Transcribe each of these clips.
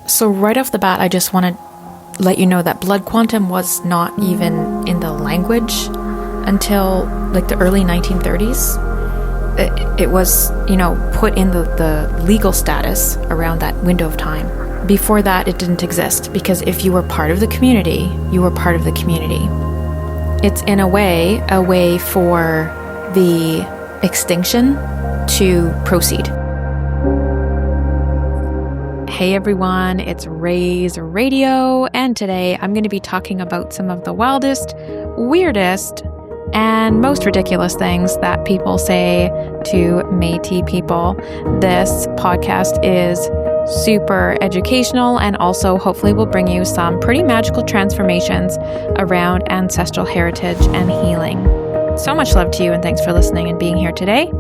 So right off the bat, I just want to let you know that blood quantum was not even in the language until like the early 1930s. It was, put in the legal status around that window of time. Before that, it didn't exist, because if you were part of the community, you were part of the community. It's in a way for the extinction to proceed. Hey everyone, it's Ray's Radio, and today I'm going to be talking about some of the wildest, weirdest, and most ridiculous things that people say to Métis people. This podcast is super educational and also hopefully will bring you some pretty magical transformations around ancestral heritage and healing. So much love to you, and thanks for listening and being here today.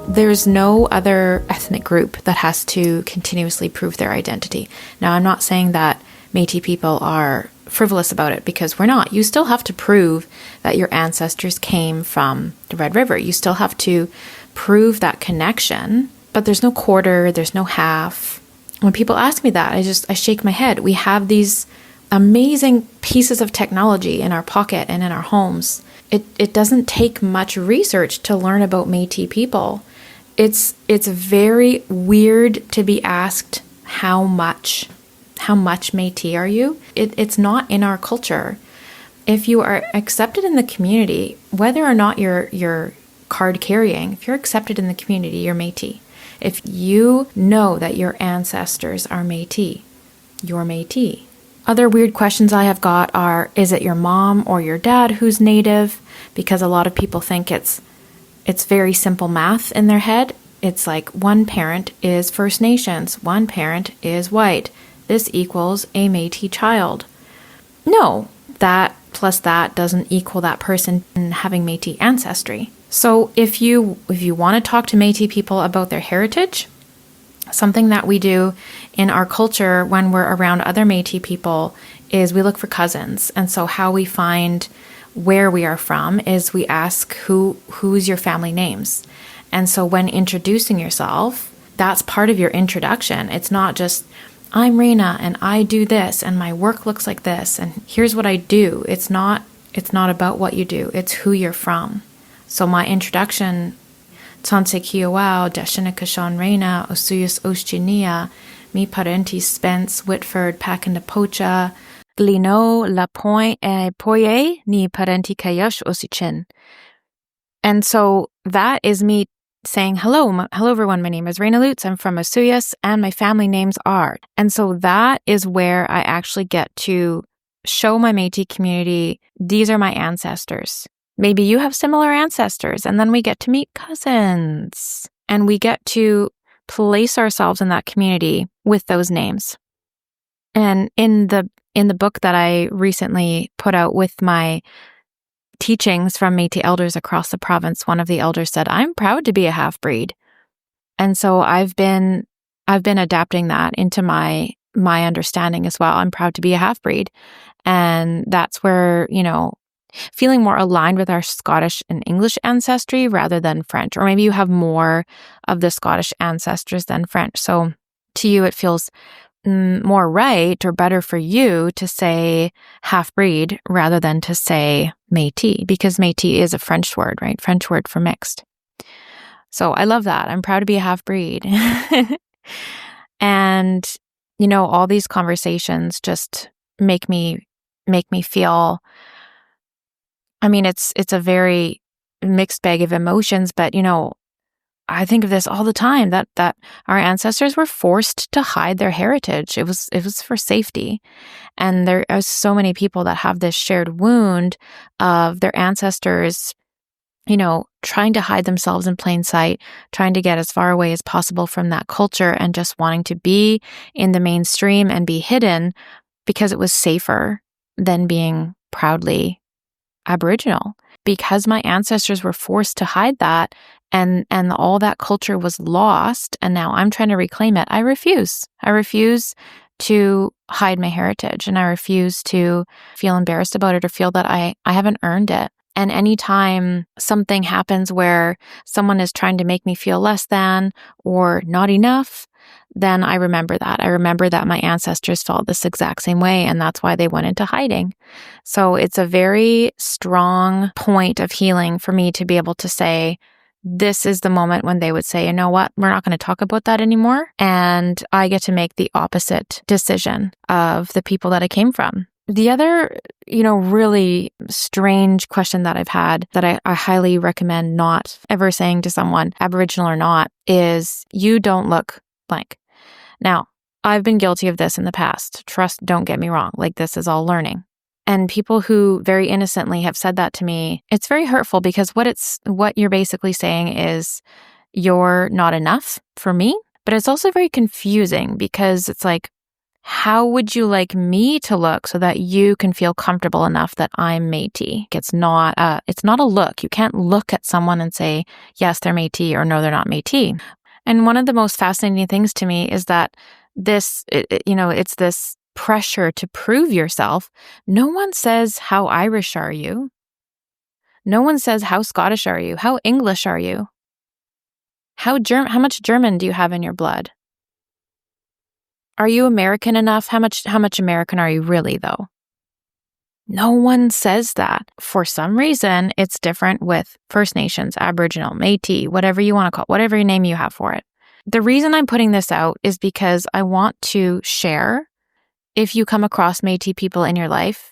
There's no other ethnic group that has to continuously prove their identity. Now, I'm not saying that Métis people are frivolous about it, because we're not. You still have to prove that your ancestors came from the Red River. You still have to prove that connection, but there's no quarter, there's no half. When people ask me that, I shake my head. We have these amazing pieces of technology in our pocket and in our homes. It doesn't take much research to learn about Métis people. It's very weird to be asked how much Métis are you? It's not in our culture. If you are accepted in the community, whether or not you're card carrying, if you're accepted in the community, you're Métis. If you know that your ancestors are Métis, you're Métis. Other weird questions I have got are, is it your mom or your dad who's Native? Because a lot of people think it's very simple math in their head. It's like one parent is First Nations, one parent is white. This equals a Métis child. No, that plus that doesn't equal that person having Métis ancestry. So if you want to talk to Métis people about their heritage, something that we do in our culture when we're around other Métis people is we look for cousins. And so how we find where we are from is we ask who's your family names. And so when introducing yourself, that's part of your introduction. It's not just, I'm Reina and I do this and my work looks like this and here's what I do. It's not about what you do. It's who you're from. So my introduction, Tsanse Kiowao, Dashinika Sean Reina, Osuyus Oshchinia, Mi Parenti Spence, Whitford, Pakandapocha, Lino, La Point, Poye, Ni Parenti Kayosh Osichin. And so that is me saying, hello everyone, my name is Reina Lutz, I'm from Osuyus, and my family names are. And so that is where I actually get to show my Métis community, these are my ancestors. Maybe you have similar ancestors, and then we get to meet cousins, and we get to place ourselves in that community with those names. And in the book that I recently put out with my teachings from Métis elders across the province, one of the elders said, I'm proud to be a half-breed. And so I've been adapting that into my understanding as well. I'm proud to be a half-breed. And that's where, feeling more aligned with our Scottish and English ancestry rather than French. Or maybe you have more of the Scottish ancestors than French. So to you, it feels more right or better for you to say half-breed rather than to say Métis, because Métis is a French word, right? French word for mixed. So I love that. I'm proud to be a half-breed. And, all these conversations just make me feel, it's a very mixed bag of emotions, but, I think of this all the time, that our ancestors were forced to hide their heritage. It was for safety. And there are so many people that have this shared wound of their ancestors, trying to hide themselves in plain sight, trying to get as far away as possible from that culture and just wanting to be in the mainstream and be hidden because it was safer than being proudly Aboriginal. Because my ancestors were forced to hide that, and all that culture was lost, and now I'm trying to reclaim it. I refuse. I refuse to hide my heritage, and I refuse to feel embarrassed about it or feel that I haven't earned it. And anytime something happens where someone is trying to make me feel less than or not enough, then I remember that. I remember that my ancestors felt this exact same way, and that's why they went into hiding. So it's a very strong point of healing for me to be able to say, this is the moment when they would say, you know what, we're not going to talk about that anymore. And I get to make the opposite decision of the people that I came from. The other, really strange question that I've had that I highly recommend not ever saying to someone, Aboriginal or not, is you don't look blank. Now, I've been guilty of this in the past. Don't get me wrong. Like, this is all learning. And people who very innocently have said that to me, it's very hurtful because what you're basically saying is you're not enough for me. But it's also very confusing because it's like, how would you like me to look so that you can feel comfortable enough that I'm Métis? It's not a look. You can't look at someone and say, yes, they're Métis, or no, they're not Métis. And one of the most fascinating things to me is that it's this pressure to prove yourself. No one says, how Irish are you? No one says, how Scottish are you? How English are you? How much German do you have in your blood? Are you American enough? How much American are you really, though? No one says that. For some reason, it's different with First Nations, Aboriginal, Métis, whatever you want to call it, whatever name you have for it. The reason I'm putting this out is because I want to share, if you come across Métis people in your life,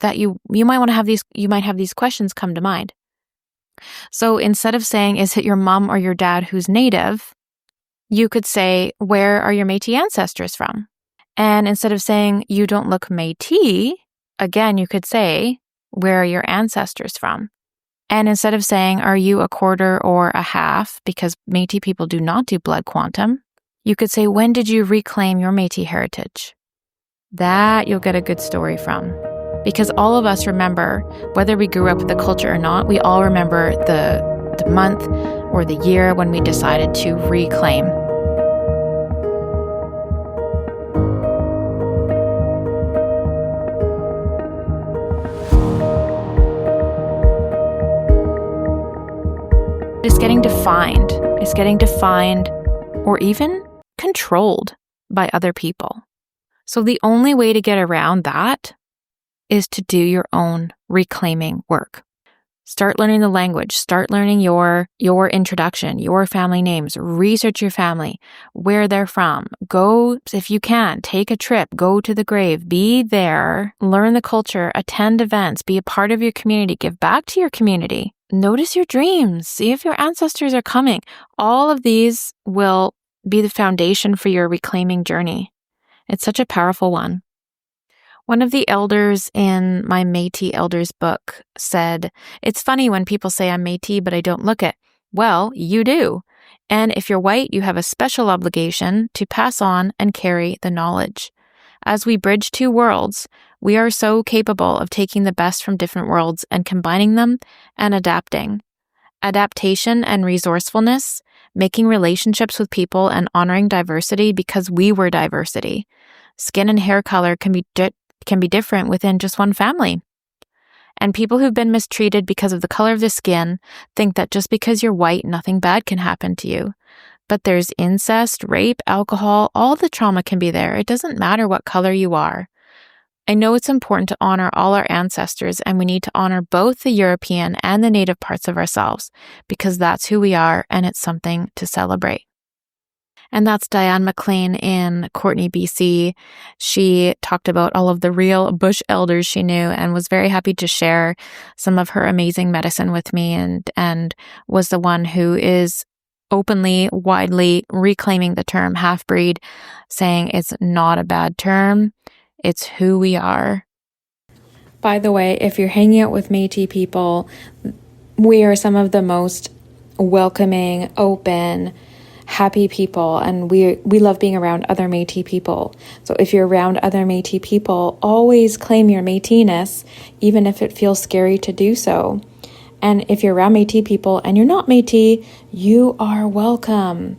that you might want to have these questions come to mind. So instead of saying, is it your mom or your dad who's Native, you could say, where are your Métis ancestors from? And instead of saying, you don't look Métis, again, you could say, where are your ancestors from? And instead of saying, are you a quarter or a half, because Métis people do not do blood quantum, you could say, when did you reclaim your Métis heritage? That you'll get a good story from. Because all of us remember, whether we grew up with the culture or not, we all remember the month or the year when we decided to reclaim. It's getting defined or even controlled by other people. So the only way to get around that is to do your own reclaiming work. Start learning the language, start learning your introduction, your family names, research your family, where they're from. Go, if you can, take a trip, go to the grave, be there, learn the culture, attend events, be a part of your community, give back to your community. Notice your dreams, see if your ancestors are coming. All of these will be the foundation for your reclaiming journey. It's such a powerful one. One of the elders in my Métis Elders book said, it's funny when people say I'm Métis, but I don't look it. Well, you do. And if you're white, you have a special obligation to pass on and carry the knowledge. As we bridge two worlds, we are so capable of taking the best from different worlds and combining them and adapting. Adaptation and resourcefulness, making relationships with people and honoring diversity because we were diversity. Skin and hair color can be different within just one family. And people who've been mistreated because of the color of the skin think that just because you're white, nothing bad can happen to you. But there's incest, rape, alcohol, all the trauma can be there. It doesn't matter what color you are. I know it's important to honor all our ancestors, and we need to honor both the European and the Native parts of ourselves because that's who we are and it's something to celebrate. And that's Dianne McLean in Courtenay, BC. She talked about all of the real bush elders she knew and was very happy to share some of her amazing medicine with me and was the one who is openly, widely reclaiming the term half-breed, saying it's not a bad term, it's who we are. By the way, if you're hanging out with Métis people, we are some of the most welcoming, open, happy people, and we love being around other Métis people. So if you're around other Métis people, always claim your Métis-ness, even if it feels scary to do so. And if you're around Métis people and you're not Métis, you are welcome.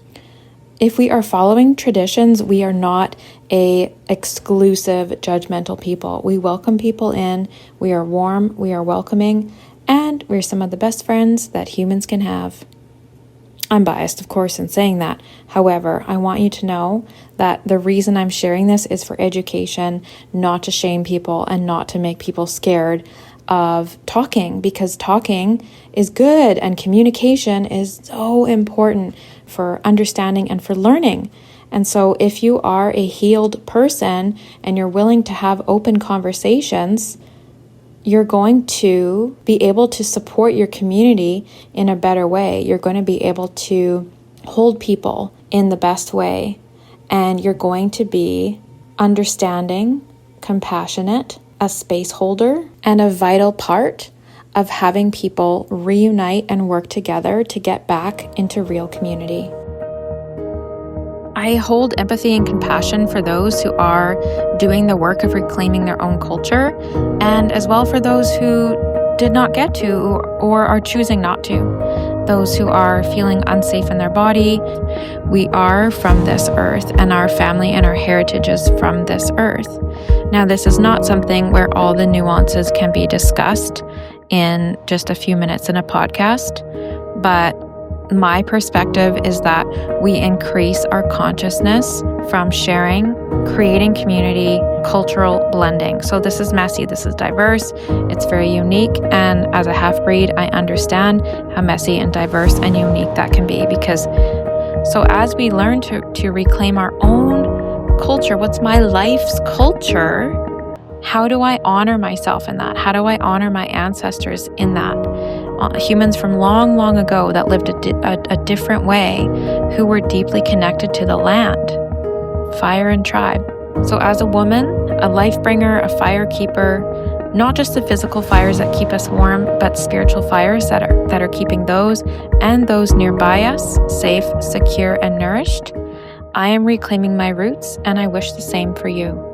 If we are following traditions, we are not a exclusive, judgmental people. We welcome people in, we are warm, we are welcoming, and we're some of the best friends that humans can have. I'm biased, of course, in saying that. However, I want you to know that the reason I'm sharing this is for education, not to shame people and not to make people scared of talking, because talking is good and communication is so important for understanding and for learning. And so if you are a healed person and you're willing to have open conversations, you're going to be able to support your community in a better way. You're going to be able to hold people in the best way. And you're going to be understanding, compassionate, a space holder, and a vital part of having people reunite and work together to get back into real community. I hold empathy and compassion for those who are doing the work of reclaiming their own culture, and as well for those who did not get to or are choosing not to. Those who are feeling unsafe in their body. We are from this earth, and our family and our heritage is from this earth. Now, this is not something where all the nuances can be discussed in just a few minutes in a podcast, but my perspective is that we increase our consciousness from sharing, creating community, cultural blending. So this is messy, this is diverse, it's very unique. And as a half-breed, I understand how messy and diverse and unique that can be, because so as we learn to reclaim our own culture, what's my life's culture? How do I honor myself in that? How do I honor my ancestors in that? Humans from long, long ago that lived a different way, who were deeply connected to the land, fire and tribe. So as a woman, a life bringer, a fire keeper, not just the physical fires that keep us warm, but spiritual fires that are keeping those and those nearby us safe, secure, and nourished. I am reclaiming my roots, and I wish the same for you.